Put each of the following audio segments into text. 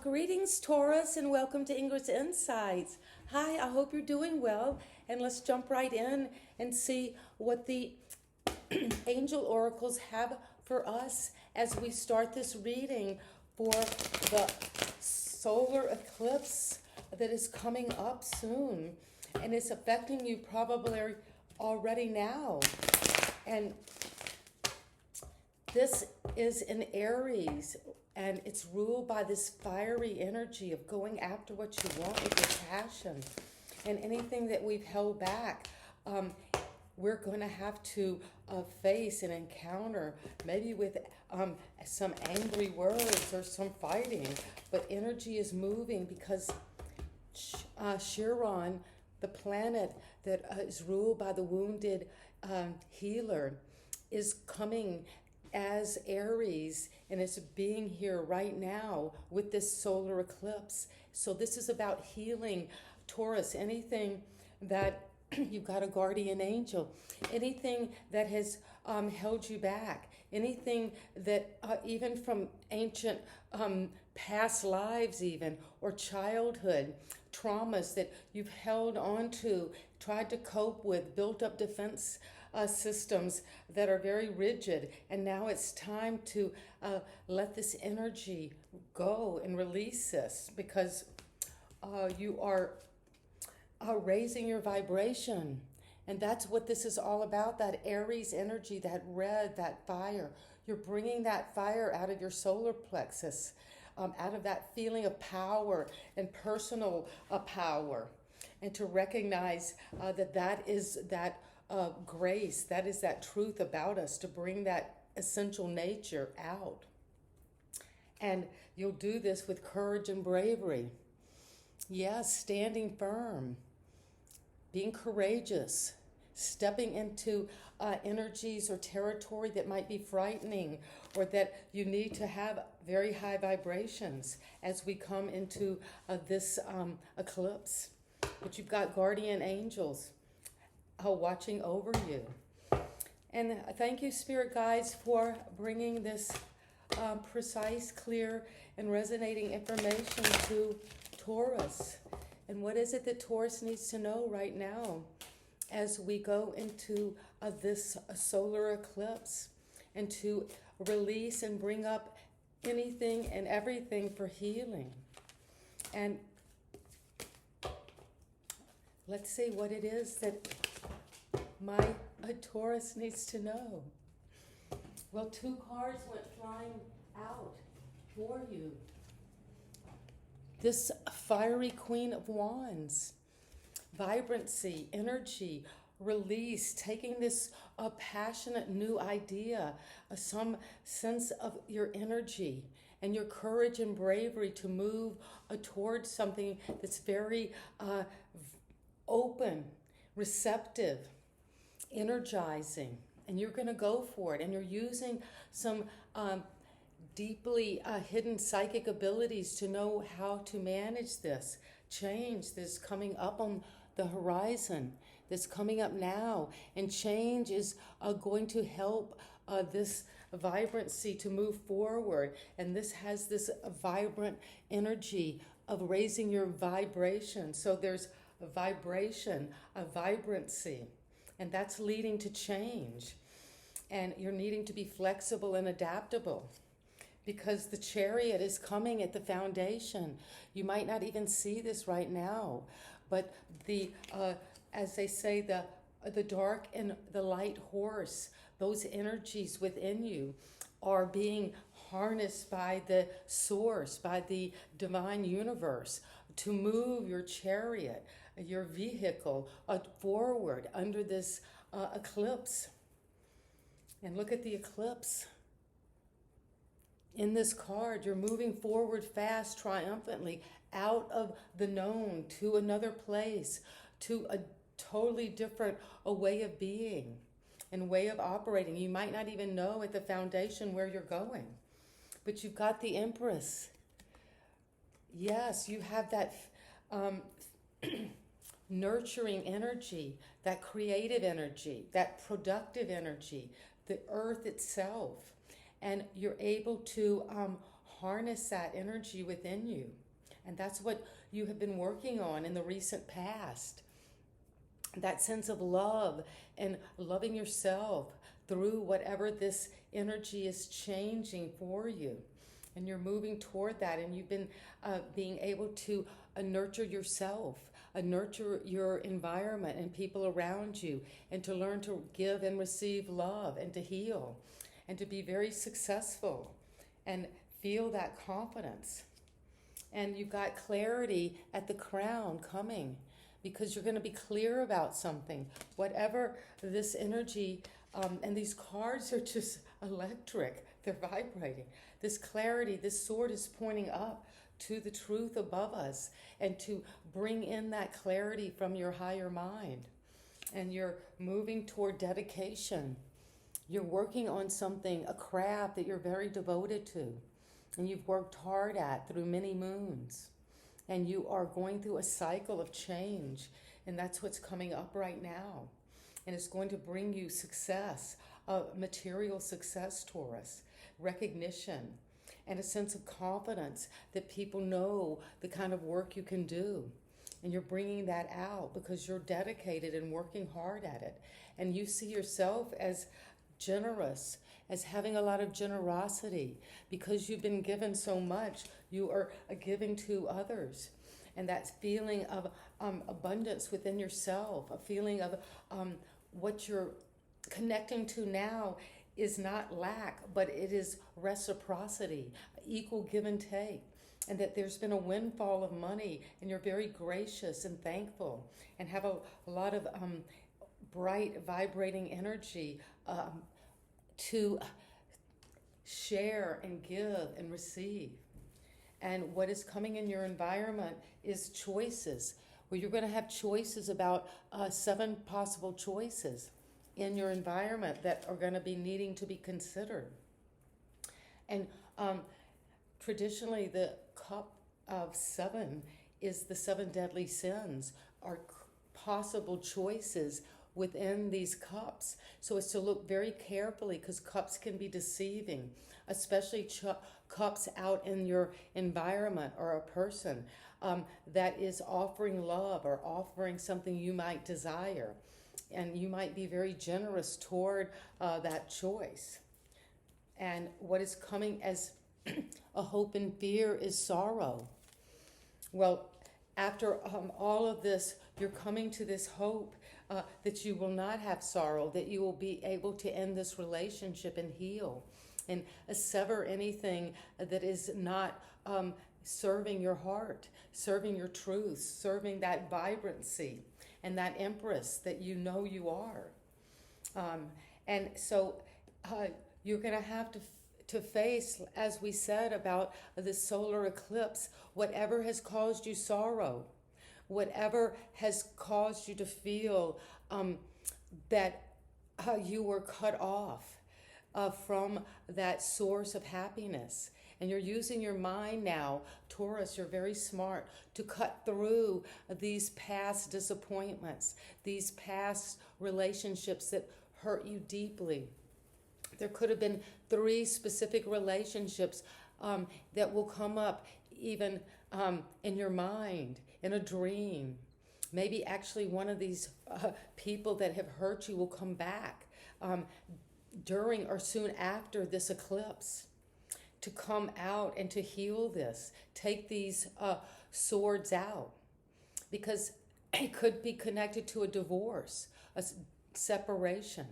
Greetings, Taurus, and welcome to Ingrid's Insights. Hi, I hope you're doing well, and let's jump right in and see what the angel oracles have for us as we start this reading for the solar eclipse that is coming up soon, and it's affecting you probably already now. And this is in Aries, and it's ruled by this fiery energy of going after what you want with your passion. And anything that we've held back, we're going to have to face and encounter, maybe with some angry words or some fighting. But energy is moving because Chiron, the planet that is ruled by the wounded healer, is coming as Aries, and it's being here right now with this solar eclipse. So this is about healing, Taurus. Anything that you've got a guardian angel, anything that has held you back, anything that even from ancient past lives even, or childhood traumas that you've held on to, tried to cope with, built up defense systems that are very rigid, and now it's time to let this energy go and release this, because you are raising your vibration. And that's what this is all about, that Aries energy, that red, that fire. You're bringing that fire out of your solar plexus, out of that feeling of power and personal power, and to recognize that is that grace, that is that truth about us, to bring that essential nature out. And you'll do this with courage and bravery. Yes, standing firm, being courageous, stepping into energies or territory that might be frightening, or that you need to have very high vibrations as we come into this eclipse. But you've got guardian angels watching over you. And thank you, Spirit Guides, for bringing this precise, clear, and resonating information to Taurus. And what is it that Taurus needs to know right now as we go into this solar eclipse, and to release and bring up anything and everything for healing? And let's see what it is that my Taurus needs to know. Well, 2 cards went flying out for you. This fiery Queen of Wands, vibrancy, energy, release, taking this passionate new idea, some sense of your energy and your courage and bravery to move towards something that's very open, receptive, energizing, and you're going to go for it. And you're using some deeply hidden psychic abilities to know how to manage this change that's coming up on the horizon, that's coming up now. And change is going to help this vibrancy to move forward. And this has this vibrant energy of raising your vibration. So there's a vibration, a vibrancy, and that's leading to change. And you're needing to be flexible and adaptable, because the Chariot is coming at the foundation. You might not even see this right now, but the as they say, the dark and the light horse, those energies within you are being harnessed by the source, by the divine universe, to move your chariot, your vehicle, forward under this eclipse. And look at the eclipse. In this card, you're moving forward fast, triumphantly, out of the known to another place, to a totally different way of being and way of operating. You might not even know at the foundation where you're going, but you've got the Empress. Yes, you have that nurturing energy, that creative energy, that productive energy, the earth itself. And you're able to harness that energy within you. And that's what you have been working on in the recent past. That sense of love and loving yourself through whatever this energy is changing for you. And you're moving toward that, and you've been being able to nurture yourself, nurture your environment and people around you, and to learn to give and receive love and to heal and to be very successful and feel that confidence. And you've got clarity at the crown coming, because you're going to be clear about something. Whatever this energy, and these cards are just electric. They're vibrating. This clarity, this sword is pointing up to the truth above us, and to bring in that clarity from your higher mind. And you're moving toward dedication. You're working on something, a craft that you're very devoted to, and you've worked hard at through many moons. And you are going through a cycle of change, and that's what's coming up right now. And it's going to bring you success, material success, Taurus, recognition, and a sense of confidence that people know the kind of work you can do. And you're bringing that out because you're dedicated and working hard at it. And you see yourself as generous, as having a lot of generosity, because you've been given so much. You are giving to others, and that feeling of abundance within yourself, a feeling of what you're connecting to now is not lack, but it is reciprocity, equal give and take, and that there's been a windfall of money, and you're very gracious and thankful, and have a lot of bright, vibrating energy to share and give and receive. And what is coming in your environment is choices, where you're going to have choices about 7 possible choices in your environment that are going to be needing to be considered. And traditionally, the cup of 7 is the 7 deadly sins, are possible choices within these cups. So it's to look very carefully, because cups can be deceiving, especially cups out in your environment, or a person that is offering love or offering something you might desire. And you might be very generous toward that choice. And what is coming as a hope and fear is sorrow. Well, after all of this, you're coming to this hope that you will not have sorrow, that you will be able to end this relationship and heal, and sever anything that is not serving your heart, serving your truth, serving that vibrancy and that Empress that you know you are. And so you're going to have to face, as we said about the solar eclipse, whatever has caused you sorrow, whatever has caused you to feel that you were cut off from that source of happiness. And you're using your mind now, Taurus, you're very smart, to cut through these past disappointments, these past relationships that hurt you deeply. There could have been 3 specific relationships that will come up even in your mind, in a dream. Maybe actually one of these people that have hurt you will come back during or soon after this eclipse, to come out and to heal this. Take these swords out, because it could be connected to a divorce, a separation.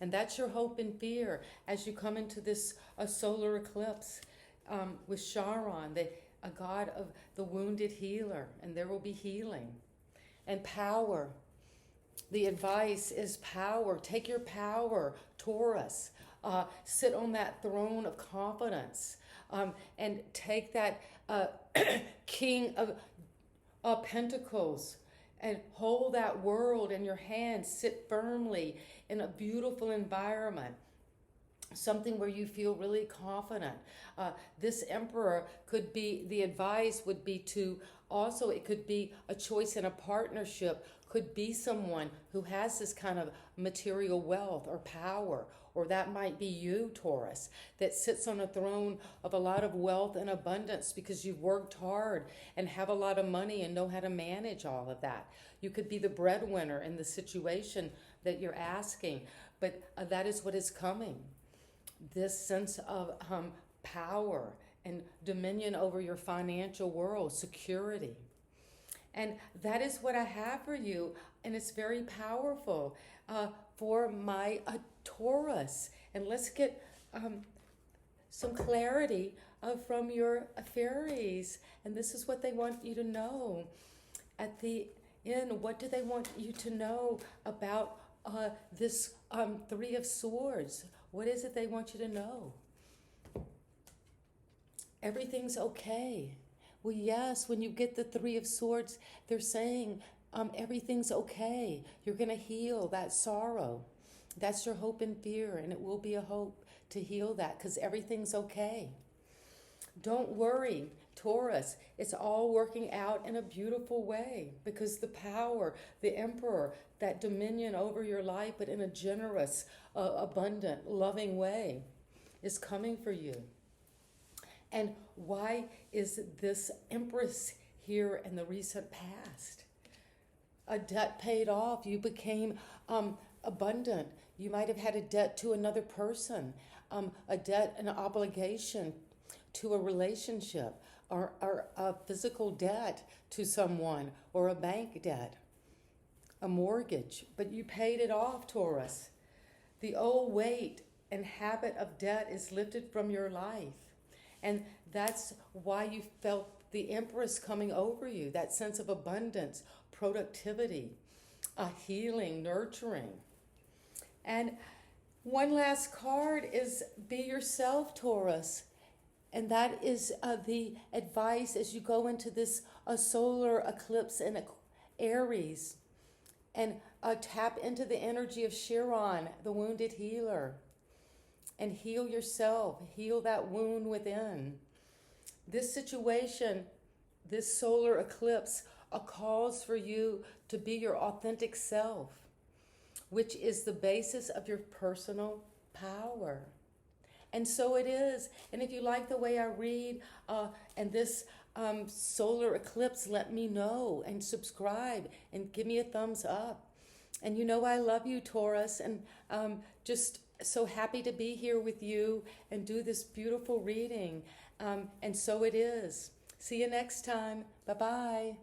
And that's your hope and fear as you come into this solar eclipse with Charon, a god of the wounded healer, and there will be healing. And power. The advice is power. Take your power, Taurus. Sit on that throne of confidence, and take that King of Pentacles and hold that world in your hands. Sit firmly in a beautiful environment, something where you feel really confident. This Emperor could be, the advice would be to also, it could be a choice in a partnership, could be someone who has this kind of material wealth or power, or that might be you, Taurus, that sits on a throne of a lot of wealth and abundance because you've worked hard and have a lot of money and know how to manage all of that. You could be the breadwinner in the situation that you're asking, but that is what is coming. This sense of power and dominion over your financial world, security. And that is what I have for you, and it's very powerful for my Taurus. And let's get some clarity from your fairies. And this is what they want you to know. At the end, what do they want you to know about this Three of Swords? What is it they want you to know? Everything's okay. Well, yes, when you get the Three of Swords, they're saying everything's okay. You're going to heal that sorrow. That's your hope and fear, and it will be a hope to heal that because everything's okay. Don't worry, Taurus. It's all working out in a beautiful way because the power, the Emperor, that dominion over your life, but in a generous, abundant, loving way, is coming for you. And why is this Empress here in the recent past? A debt paid off. You became abundant. You might have had a debt to another person, a debt, an obligation to a relationship, or a physical debt to someone, or a bank debt, a mortgage. But you paid it off, Taurus. The old weight and habit of debt is lifted from your life. And that's why you felt the Empress coming over you, that sense of abundance, productivity, healing, nurturing. And one last card is be yourself, Taurus. And that is the advice as you go into this solar eclipse in Aries. And tap into the energy of Chiron, the wounded healer. And heal yourself, heal that wound within. This situation, this solar eclipse, calls for you to be your authentic self, which is the basis of your personal power. And so it is. And if you like the way I read and this solar eclipse, let me know and subscribe and give me a thumbs up. And you know I love you, Taurus, and just so happy to be here with you and do this beautiful reading. And so it is. See you next time. Bye-bye.